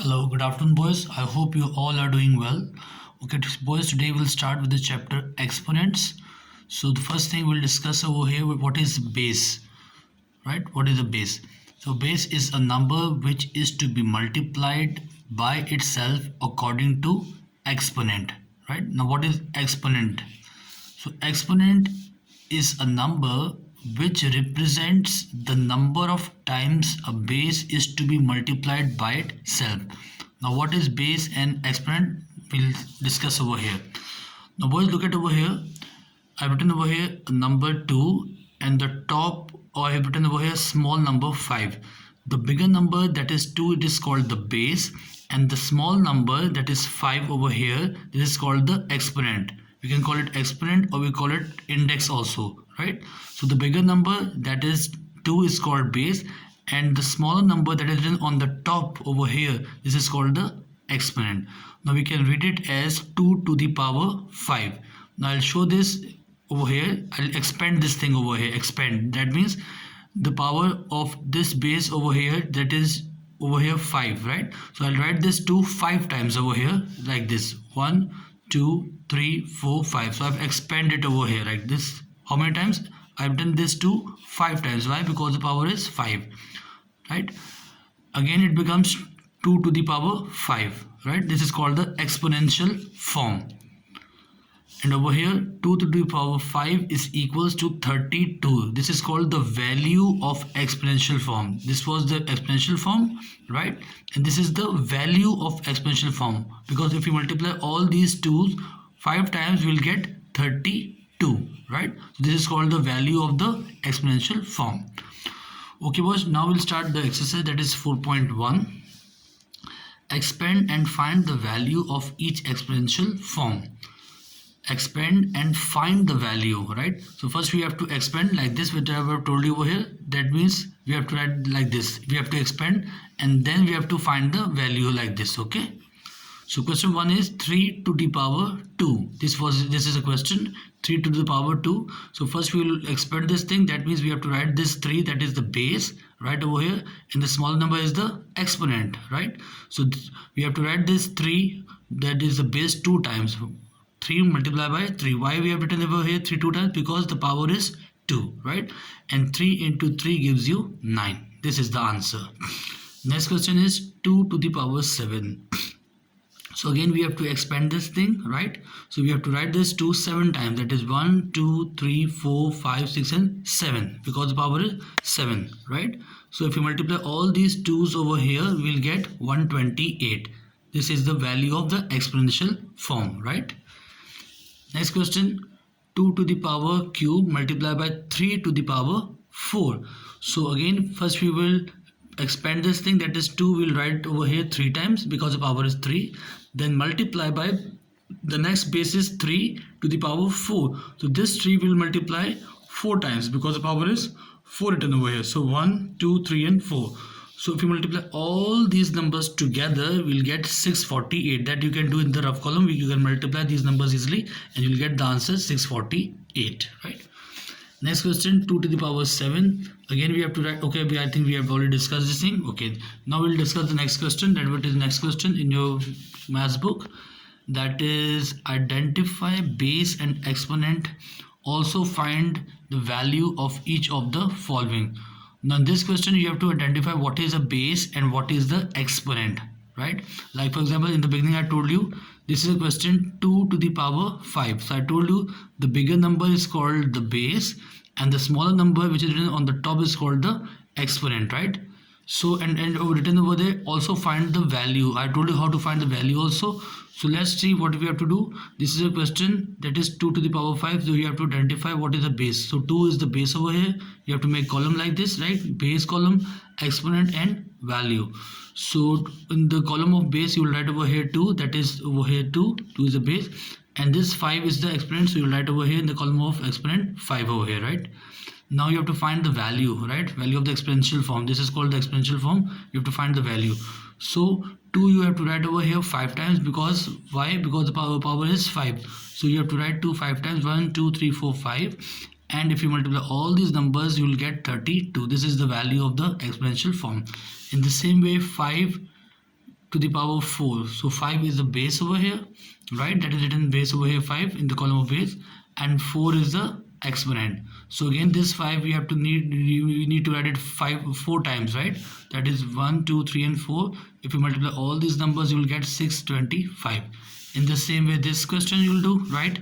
Hello, good afternoon, boys. I hope you all are doing well. Okay, boys, today we'll start with the chapter exponents. So, the first thing we'll discuss over here what is base, right? What is a base? So, base is a number which is to be multiplied by itself according to exponent, right? Now, what is exponent? So, exponent is a number which represents the number of times a base is to be multiplied by itself. Now, what is base and exponent? We'll discuss over here. Now, boys, look at over here. I've written over here number 2 and the top, or I've written over here small number 5. The bigger number, that is 2, it is called the base, and the small number, that is 5 over here, this is called the exponent. We can call it exponent or we call it index also, right? So the bigger number, that is 2, is called base, and the smaller number that is written on the top over here, this is called the exponent. Now we can read it as 2 to the power 5. Now I'll show this over here. I'll expand this thing over here. Expand, that means the power of this base over here, that is over here 5, right? So I'll write this 2 5 times over here like this. 1 2 3 4 5. So I've expanded over here like this. How many times? I've done this 2 5 times. Why? Because the power is 5, right? Again it becomes 2 to the power 5, right? This is called the exponential form. And over here 2 to the power 5 is equals to 32. This is called the value of exponential form. This was the exponential form, right? And this is the value of exponential form, because if you multiply all these 2's 5 times, we will get 32, right? So this is called the value of the exponential form. Okay, boys, now we'll start the exercise, that is 4.1. Expand and find the value of each exponential form. Expand and find the value, right? So first we have to expand like this, which I have told you over here. That means we have to write like this. We have to expand and then we have to find the value like this. Okay, so question 1 is 3 to the power 2. This is a question, 3 to the power 2. So first we will expand this thing. That means we have to write this 3, that is the base, right over here, and the small number is the exponent, right? So we have to write this 3, that is the base 2 times. 3 multiplied by 3. Why we have written over here 3 2 times? Because the power is 2, right? And 3 into 3 gives you 9. This is the answer. Next question is 2 to the power 7. So again we have to expand this thing, right? So we have to write this 2 7 times. That is 1 2 3 4 5 6 and 7, because the power is 7, right? So if you multiply all these 2's over here, we'll get 128. This is the value of the exponential form, right? Next question, 2 to the power cube multiplied by 3 to the power 4. So again first we will expand this thing, that is 2 will write over here 3 times because the power is 3. Then multiply by the next base is 3 to the power 4. So this 3 will multiply 4 times because the power is 4 written over here. So 1 2 3 and 4. So if you multiply all these numbers together, we'll get 648. That you can do in the rough column. You can multiply these numbers easily and you'll get the answer 648, right? Next question, 2 to the power 7. Again we have to write, okay, I think we have already discussed this thing. Okay, now we'll discuss the next question. That what is the next question in your maths book? That is identify base and exponent. Also find the value of each of the following. Now in this question you have to identify what is a base and what is the exponent, right? Like for example, in the beginning I told you this is a question 2 to the power 5. So I told you the bigger number is called the base and the smaller number which is written on the top is called the exponent, right? So and written over there, also find the value. I told you how to find the value also. So let's see what we have to do. This is a question that is 2 to the power 5. So you have to identify what is the base. So 2 is the base over here. You have to make column like this, right? Base column, exponent and value. So in the column of base you will write over here 2, that is over here 2 is the base, and this 5 is the exponent. So you will write over here in the column of exponent 5 over here, right? Now you have to find the value, right? Value of the exponential form. This is called the exponential form. You have to find the value. So 2 you have to write over here 5 times, because why? Because the power is 5. So you have to write 2 5 times, 1 2 3 4 5, and if you multiply all these numbers you will get 32. This is the value of the exponential form. In the same way 5 to the power 4. So 5 is the base over here, right? That is written base over here, 5 in the column of base, and 4 is the exponent. So again this 5 we need to write it 4 times, right? That is 1, 2, 3 and 4. If you multiply all these numbers, you will get 625. In the same way this question you will do, right?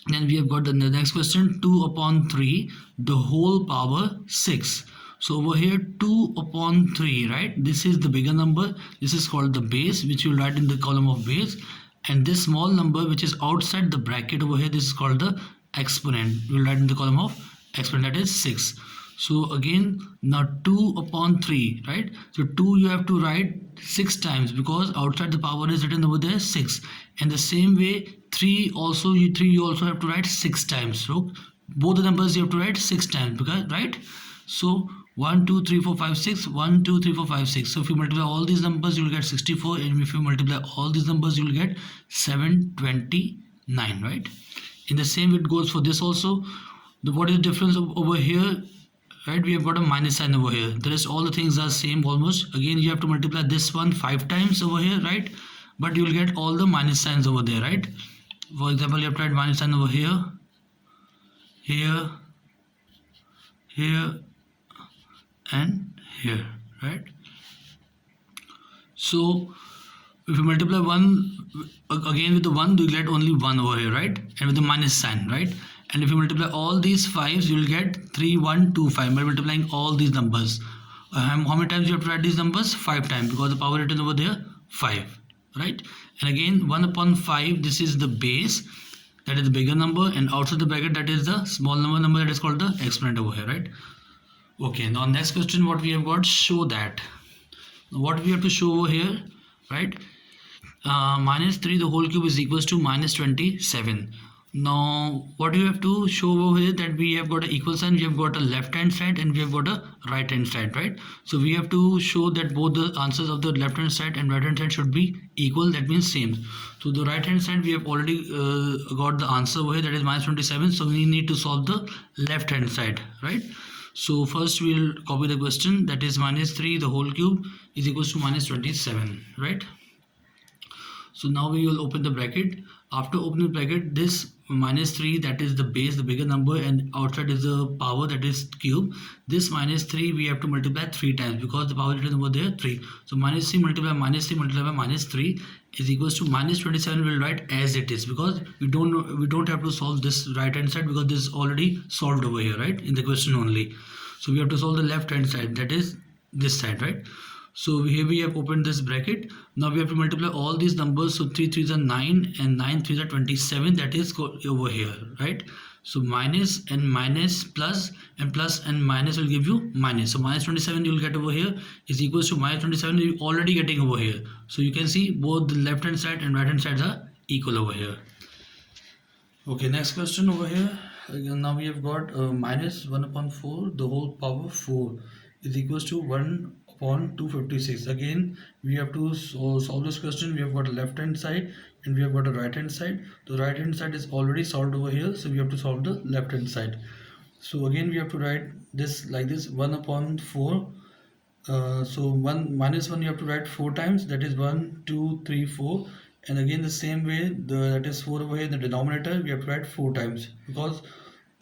Then we have got the next question, 2 upon 3 the whole power 6. So over here 2 upon 3, right? This is the bigger number. This is called the base, which you will write in the column of base. And this small number which is outside the bracket over here, this is called the exponent. We will write in the column of exponent, that is 6. So again, now 2 upon 3, right? So 2 you have to write 6 times because outside the power is written over there 6. And the same way 3 also, you also have to write 6 times. So both the numbers you have to write 6 times, because, right? So 1, 2, 3, 4, 5, 6, 1, 2, 3, 4, 5, 6. So if you multiply all these numbers, you will get 64. And if you multiply all these numbers, you will get 729, right? In the same way it goes for this also. What is the difference over here? Right, we have got a minus sign over here. The rest all the things are same almost. Again you have to multiply this one 5 times over here, right? But you will get all the minus signs over there, right? For example, you have to write minus sign over here, here, here and here, right? So if you multiply 1 again with the 1, you get only 1 over here, right? And with the minus sign, right? And if you multiply all these 5s, you will get 3, 1, 2, 5 by multiplying all these numbers. How many times you have to write these numbers? 5 times, because the power written over there 5, right? And again 1 upon 5, this is the base, that is the bigger number, and outside the bracket that is the small number that is called the exponent over here, right? Okay, now next question, what we have got, show that. What we have to show over here, right? Minus 3 the whole cube is equals to minus 27. Now what you have to show over here, that we have got an equal sign, we have got a left hand side and we have got a right hand side, right? So we have to show that both the answers of the left hand side and right hand side should be equal, that means same. So the right hand side we have already got the answer over here, that is minus 27. So we need to solve the left hand side, right? So first we'll copy the question, that is minus 3 the whole cube is equals to minus 27, right? So now we will open the bracket. After opening the bracket, this minus 3, that is the base, the bigger number, and outside is the power, that is cube. This minus 3 we have to multiply 3 times because the power written over there 3. So minus 3 multiplied by minus 3 multiplied by minus 3 is equals to minus 27. We'll write as it is because we don't have to solve this right hand side because this is already solved over here, right, in the question only. So we have to solve the left hand side, that is this side, right? So here we have opened this bracket. Now we have to multiply all these numbers. So 3 3s are 9 and 9 3s are 27, that is over here, right? So minus and minus, plus and plus and minus will give you minus. So minus 27 you will get over here is equals to minus 27 you already getting over here. So you can see both the left hand side and right hand sides are equal over here. Okay, next question over here. Again, now we have got minus 1 upon 4 the whole power 4 is equals to 1 upon 256. Again we have to solve this question. We have got a left hand side and we have got a right hand side. The right hand side is already solved over here, so we have to solve the left hand side. So again we have to write this like this, 1 upon 4. So 1 minus 1 you have to write 4 times, that is 1 2 3 4. And again the same way, that is 4 over here in the denominator we have to write 4 times because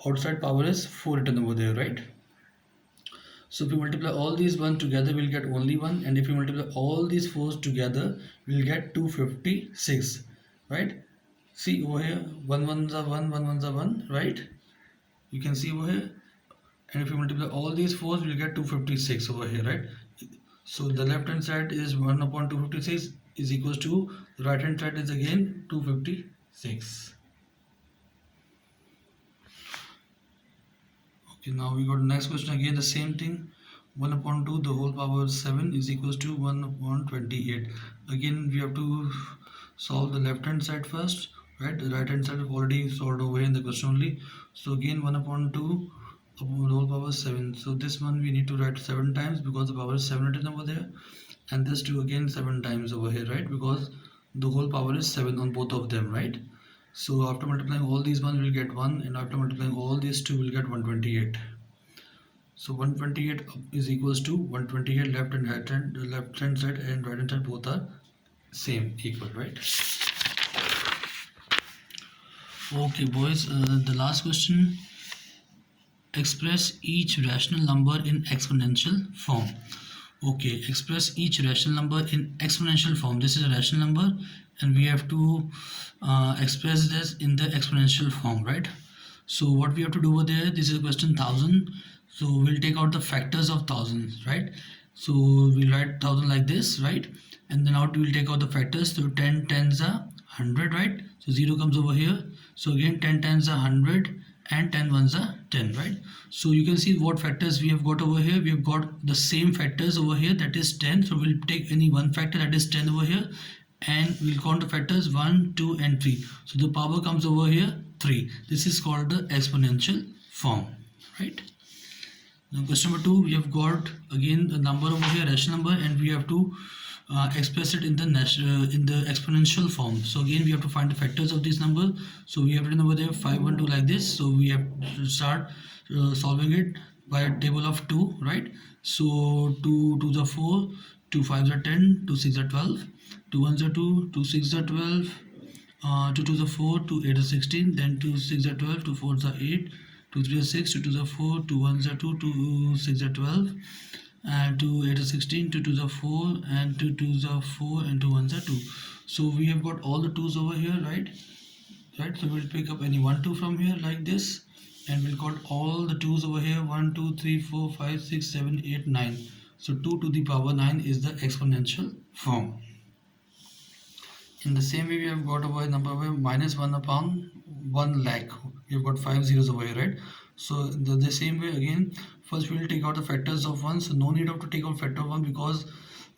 outside power is 4 written over there, right? So if you multiply all these 1 together, we'll get only 1, and if you multiply all these 4s together, we'll get 256, right? See over here, 1 1s are 1, 1 1s are 1, right? You can see over here, and if you multiply all these 4s, we'll get 256 over here, right? So the left hand side is 1 upon 256 is equals to the right hand side is again 256. Okay, now we got the next question. Again the same thing, 1 upon 2 the whole power 7 is equals to 1 upon 28. Again we have to solve the left hand side first, right? The right hand side we've already solved over here in the question only. So again 1 upon 2 upon the whole power 7. So this one we need to write 7 times because the power is 7 written over there, and this 2 again 7 times over here, right? Because the whole power is 7 on both of them, right? So after multiplying all these 1 we'll get 1, and after multiplying all these 2 we'll get 128. So 128 is equals to 128 left hand side and right hand side both are same equal, right? Okay boys, the last question, express each rational number in exponential form. Okay, express each rational number in exponential form. This is a rational number and we have to express this in the exponential form, right? So what we have to do over there, this is a question 1000. So we'll take out the factors of thousands, right? So we'll write 1000 like this, right? And then out we'll take out the factors. So 10 tens are 100, right? So 0 comes over here. So again 10 tens are 100 and 10 ones are 10, right? So you can see what factors we have got over here. We have got the same factors over here, that is 10. So we'll take any one factor, that is 10 over here, and we'll count the factors 1, 2 and 3. So the power comes over here 3. This is called the exponential form, right? Now question number 2, we have got again a number over here, rational number, and we have to express it in the exponential form. So again we have to find the factors of this number. So we have written over there 512 like this. So we have to start solving it by a table of 2, right? So 2 2s are 4, 2 5s are 10, 2 6 are 12, 2 1s are 2, 2 6 are 12, 2 2s are 4, 2 8 are 16, then 2 6 are 12, 2 4s are 8, 2 3 are 6, 2 2s are 4, 2 1s are 2, 2 6 are 12, and 2 8 are 16, 2 2s are 4, and 2 2s are 4, and 2 1s are 2. So we have got all the 2s over here, right? So we'll pick up any 1 2 from here like this, and we'll got all the 2s over here, 1 2 3 4 5 6 7 8 9. So 2 to the power 9 is the exponential form. In the same way, we have got over number minus 1 upon 1 lakh. We've got 5 zeros over here, right? So the same way again, first we will take out the factors of 1. So no need of to take out factor of 1, because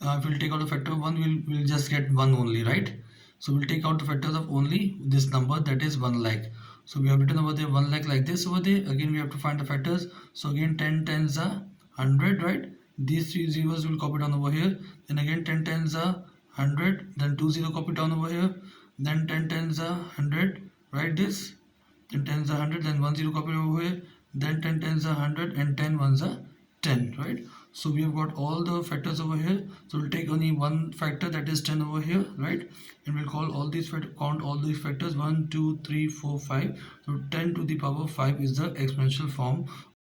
if we'll take out the factor of 1, we'll just get 1 only, right? So we'll take out the factors of only this number, that is 1 lakh. So we have written over there 1 lakh like this over there. Again we have to find the factors. So again 10 tens are 100, right? These 3 zeros will copy down over here. Then again 10 tens are 100, then 2 0 copy down over here, then 10 tens are 100, write this, then 10s are 100, then 1 0 copy over here, then 10 tens are 100, and 10 ones are 10, right? So we have got all the factors over here. So we'll take only one factor, that is 10 over here, right? And we'll call all these count all these factors 1 2 3 4 5. So 10 to the power 5 is the exponential form